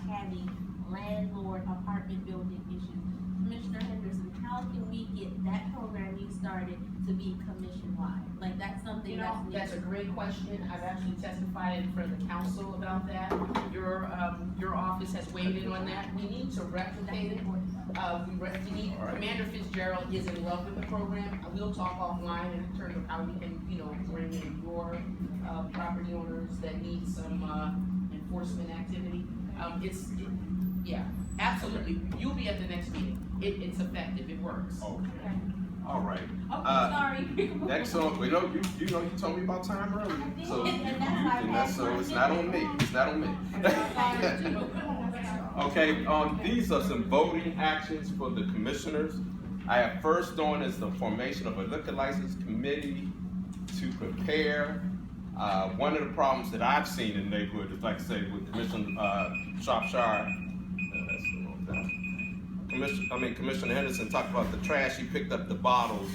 having landlord apartment building issues. Commissioner Henderson, how can we get that programming started to be commission-wide? Like, that's something You know, that's a great question. I've actually testified in front of the council about that. Your office has weighed in on that. We need to replicate it. We need, Commander Fitzgerald is in love with the program. We'll talk offline in terms of how we can, you know, bring in your property owners that need some enforcement activity. Yeah, absolutely. You'll be at the next meeting. It's effective. It works. Okay. All right. Okay, sorry. Next on, you told me about time earlier. So, And that's why I passed so my it's not on me. It's not on me. Okay, these are some voting actions for the commissioners. I have first on is the formation of a liquor license committee to prepare. One of the problems that I've seen in the neighborhood is, like I say, with Commissioner Shropshire, Commissioner Henderson talked about the trash. He picked up the bottles.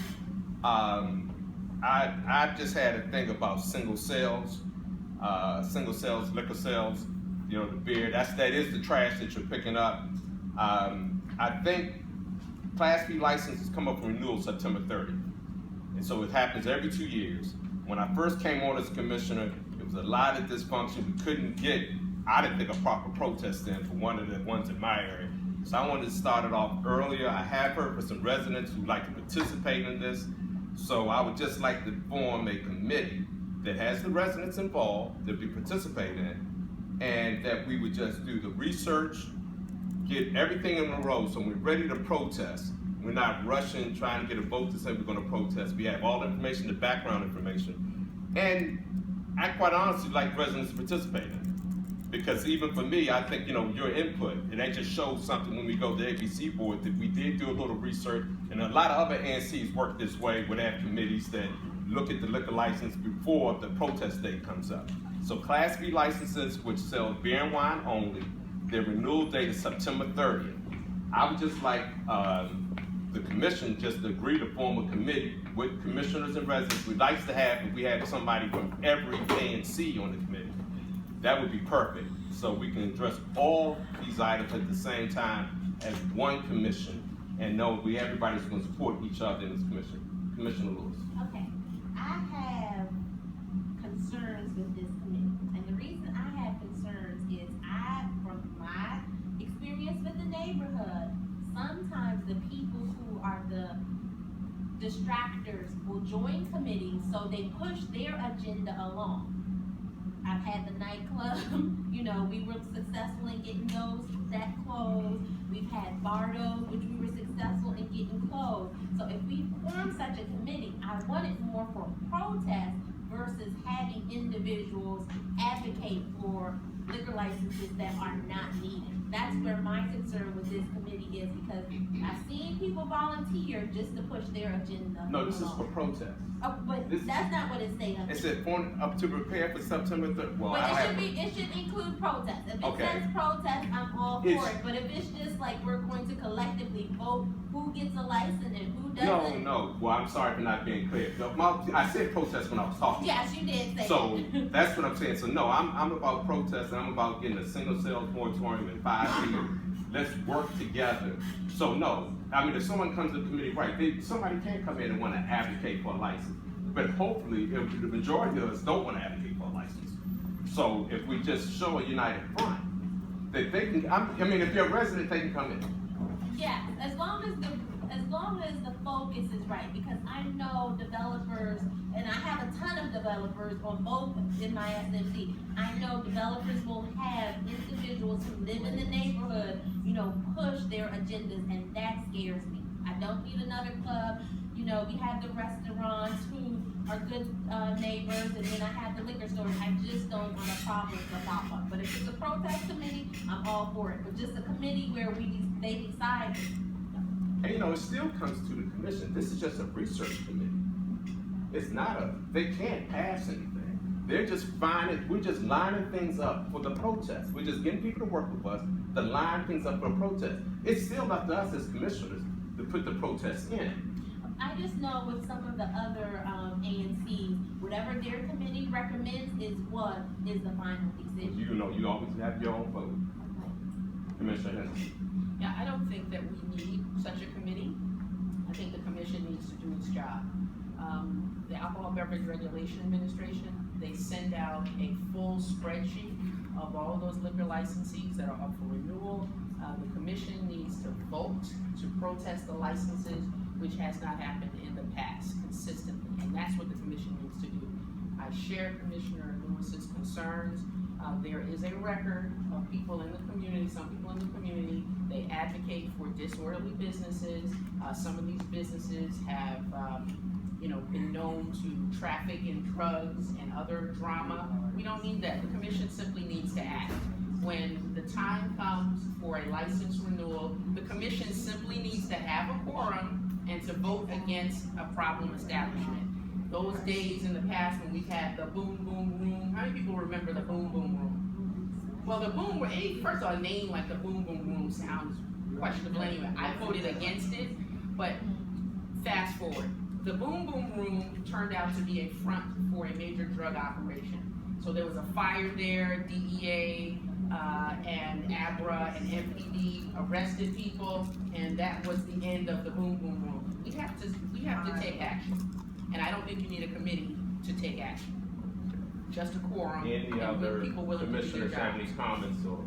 I just had a thing about single sales, liquor sales. You know, the beer. That is the trash that you're picking up. I think Class B licenses come up for renewal September 30th, and so it happens every 2 years. When I first came on as commissioner, it was a lot of dysfunction. We couldn't get, I didn't think, a proper protest in for one of the ones in my area. So I wanted to start it off earlier. I have heard from some residents who like to participate in this. So I would just like to form a committee that has the residents involved, that we participate in, and that we would just do the research, get everything in a row so when we're ready to protest, we're not rushing, trying to get a vote to say we're gonna protest. We have all the information, the background information. And I quite honestly like residents to participate in it. Because even for me, I think, you know, your input, it ain't just shows something when we go to the ABC board that we did do a little research, and a lot of other ANCs work this way with their committees that look at the liquor license before the protest date comes up. So Class B licenses, which sell beer and wine only, their renewal date is September 30th. I would just like the commission just to agree to form a committee with commissioners and residents. We'd like to have, if we had somebody from every ANC on the committee, that would be perfect. So we can address all these items at the same time as one commission and know everybody's going to support each other in this commission. Commissioner Lewis. Okay, I have concerns with this committee, and the reason I have concerns is from my experience with the neighborhood, sometimes the people who are the distractors will join committees so they push their agenda along. I've had the nightclub, you know, we were successful in getting that closed. We've had Bardo's, which we were successful in getting closed. So if we form such a committee, I want it more for protest versus having individuals advocate for liquor licenses that are not needed. That's where my concern with this committee is, because I've seen people volunteer just to push their agenda. No, this is for protest. Oh, but that's not what it states. It said up to prepare for September 3rd. Well, but it should include protest. If it says protest, I'm all for it. But if it's just like we're going to collectively vote who gets a license and who doesn't. No. Well, I'm sorry for not being clear. I said protest when I was talking. Yes, you did say so that. That's what I'm saying. So no, I'm about protest, and I'm about getting a single sales moratorium in 5 years. Let's work together. So no, I mean, if someone comes to the committee, right, somebody can come in and want to advocate for a license. But hopefully, if the majority of us don't want to advocate for a license. So if we just show a united front, that they can, I mean, if you're a resident, they can come in. Yeah, as long as the focus is right, because I know developers, and I have a ton of developers on both in my SMC. I know developers will have individuals who live in the neighborhood, you know, push their agendas, and that scares me. I don't need another club. You know, we have the restaurants who are good neighbors, and then I have the liquor stores. I just don't want a problem to pop up. But if it's a protest committee, I'm all for it. But just a committee where they decide. And you know, it still comes to the commission. This is just a research committee. It's not they can't pass anything. They're just we're just lining things up for the protest. We're just getting people to work with us to line things up for the protest. It's still up to us as commissioners to put the protest in. I just know with some of the other ANCs, whatever their committee recommends is what is the final decision. You know, you always have your own vote. Commissioner Henderson. Yeah, I don't think that we need such a committee. I think the commission needs to do its job. The Alcohol Beverage Regulation Administration, they send out a full spreadsheet of all those liquor licensees that are up for renewal. The commission needs to vote to protest the licenses, which has not happened in the past consistently, and that's what the commission needs to do. I share Commissioner Lewis's concerns. There is a record of people in the community, some people in the community, they advocate for disorderly businesses. Some of these businesses have, been known to traffic in drugs and other drama. We don't need that. The commission simply needs to act. When the time comes for a license renewal, the commission simply needs to have a quorum and to vote against a problem establishment. Those days in the past when we've had the boom boom room, how many people remember the boom boom room? Well, the boom room, first of all, a name like the boom boom room sounds questionable anyway. I voted against it, but fast forward. The boom boom room turned out to be a front for a major drug operation. So there was a fire there, DEA, and ABRA and MPD arrested people, and that was the end of the boom boom room. We have to take action. And I don't think you need a committee to take action. Just a quorum. Any other commissioners have any comments or?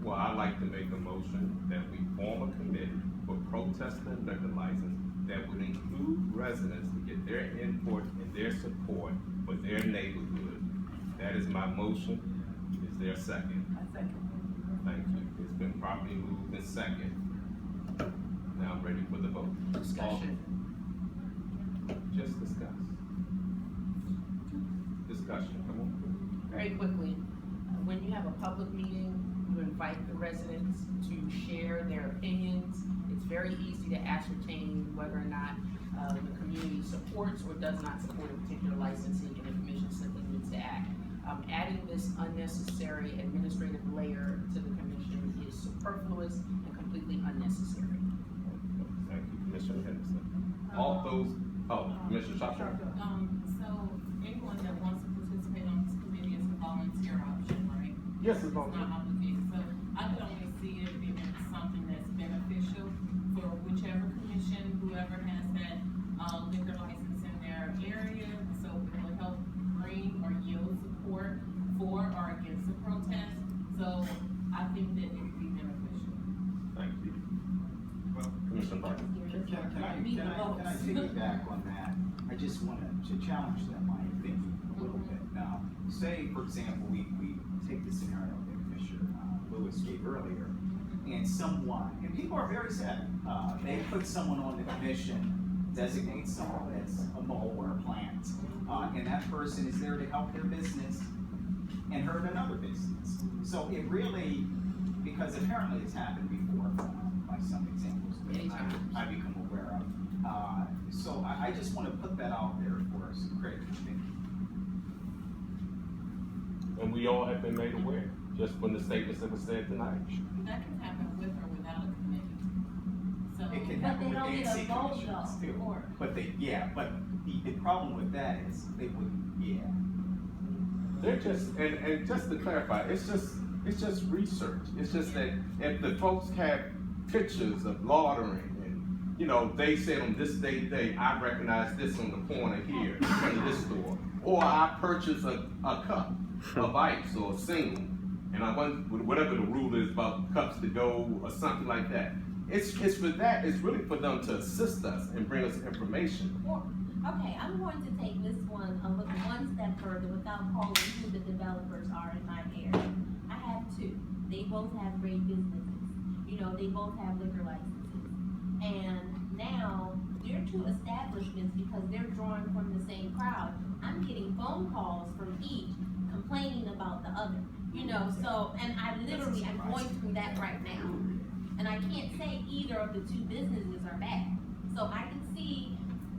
Well, I'd like to make a motion that we form a committee for protesting liquor license that would include residents to get their input and their support for their neighborhood. That is my motion. Is there a second? I second. Thank you. It's been properly moved and second. Now I'm ready for the vote. Discussion. Just discuss. Discussion, come on. Very quickly, when you have a public meeting, you invite the residents to share their opinions. It's very easy to ascertain whether or not the community supports or does not support a particular licensing, and the commission simply needs to act. Adding this unnecessary administrative layer to the commission is superfluous and completely unnecessary. Thank you, Commissioner Henderson. All those, Commissioner Shopper. So anyone that wants to participate on this committee is a volunteer option, right? Yes, it's It's not obligated, so I could only see it if it's something that's beneficial for whichever commission, whoever has that, liquor license in their area, so it will help bring or yield support for or against the protest, so I think that it would be beneficial. Thank you. Commissioner Parker. Can I piggyback on that? I just wanted to challenge that line of thinking a little bit. Now, say, for example, we take the scenario that Commissioner Lewis gave earlier, and someone, and people are very sad, they put someone on the commission, designate someone as a mole or a plant, and that person is there to help their business and hurt another business. So it really, because apparently it's happened before by some examples that I become aware of. So I just want to put that out there for some critical thinking. And we all have been made aware, just from the statements that were said tonight. That can happen with or without a committee. So. It can But happen they with don't get a ANC vote commissions though, too. or- But the problem with that is they wouldn't, They're just, and just to clarify, it's just research. It's just that if the folks have pictures of laundering and, they said on this day, I recognize this on the corner here in this store. Or I purchase a cup of ice or a single, and I want, whatever the rule is about cups to go or something like that. It's for that, it's really for them to assist us and bring us information. Well, okay, I'm going to take this one a look one step further without calling who the developers are in my area. I have two. They both have great businesses. They both have liquor licenses. And now they're two establishments because they're drawing from the same crowd. I'm getting phone calls from each complaining about the other. So, and I'm going through that right now. And I can't say either of the two businesses are bad. So I can see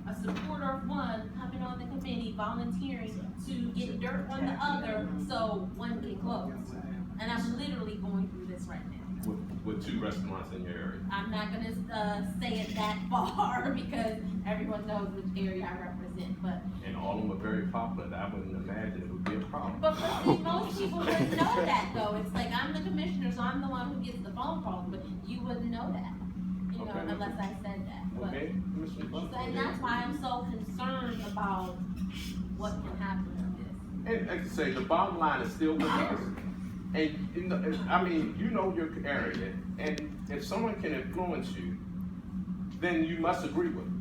a supporter of one coming on the committee, volunteering to get dirt on the other, so one can close. And I'm literally going through this right now. With two restaurants in your area. I'm not gonna say it that far because everyone knows which area I represent, but. And all of them are very popular. I wouldn't imagine it would be a problem. But see, most people wouldn't know that though. It's like, I'm the commissioner, so I'm the one who gets the phone calls, but you wouldn't know that, you know, Okay. unless I said that. But, Okay, Commissioner Blunt? and that's why I'm so concerned about what can happen with this. And like I say, the bottom line is still with us. And, you know, I mean, you know your area, and if someone can influence you, then you must agree with them.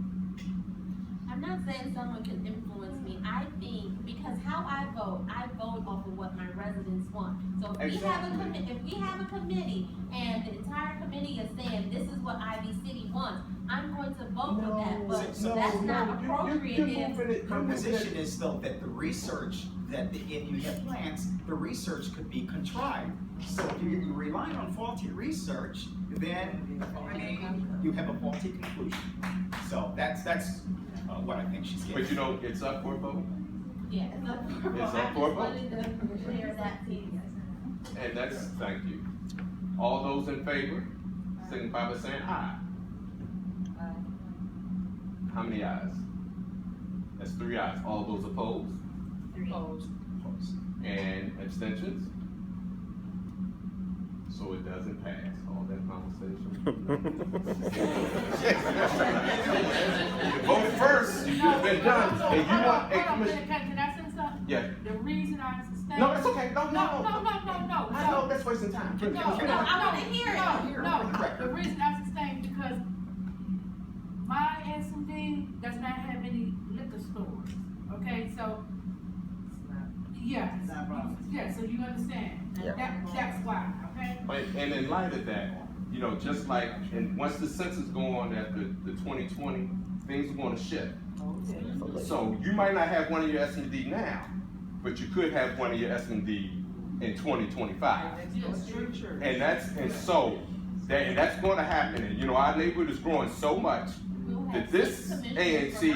I'm not saying someone can influence me. I think, because how I vote off of what my residents want. So if we have a committee and the entire committee is saying, this is what Ivy City wants, I'm going to vote for that, but that's not appropriate if. Her position is though that the research, that if you have plans, the research could be contrived. So if you rely on faulty research, then, I mean, you have a faulty conclusion. So that's what I think she's getting. But you know, it's up for a vote, Yeah, it's up for a vote. It's up for a vote. I just wanted to share that piece. and that's, thank you. All those in favor, signify by saying aye. How many ayes? That's 3 ayes. All those opposed? Opposed. And abstentions? So it doesn't pass, all that conversation. You voted first, you should have been done, and you want, hey, Commissioner. Can I say something? Yeah, The reason I sustain. no, it's okay, no. I know, No, that's wasting time. no, I wanna hear it. No, the reason I sustain because my S&D does not have any liquor stores, okay, so. Yeah, yeah, so you understand, that's why, okay? And in light of that, you know, just like, and once the census go on after the 2020, things are gonna shift. So you might not have one of your S&D now, but you could have one of your S&D in 2025. And that's gonna happen, and you know, our neighborhood is growing so much that this ANC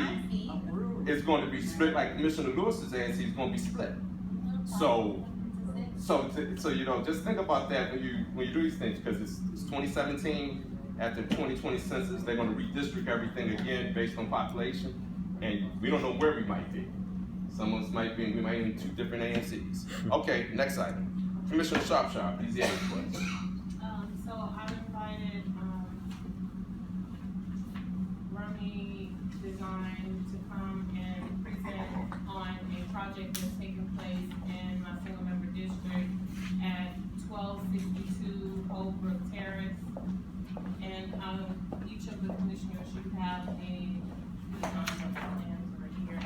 is gonna be split, like Commissioner Lewis's ANC is gonna be split. So you know, just think about that when you do these things, because it's 2017. After the 2020 census, they're going to redistrict everything again based on population, and we don't know where we might be. We might be in 2 different ANCs. Okay, next item. Commissioner Sharp, please answer the question. So I invited, Remy Design to come and present on a project that's taking place in my single member district at 1262 Old Brook Terrace. And, each of the commissioners should have a, plans right here.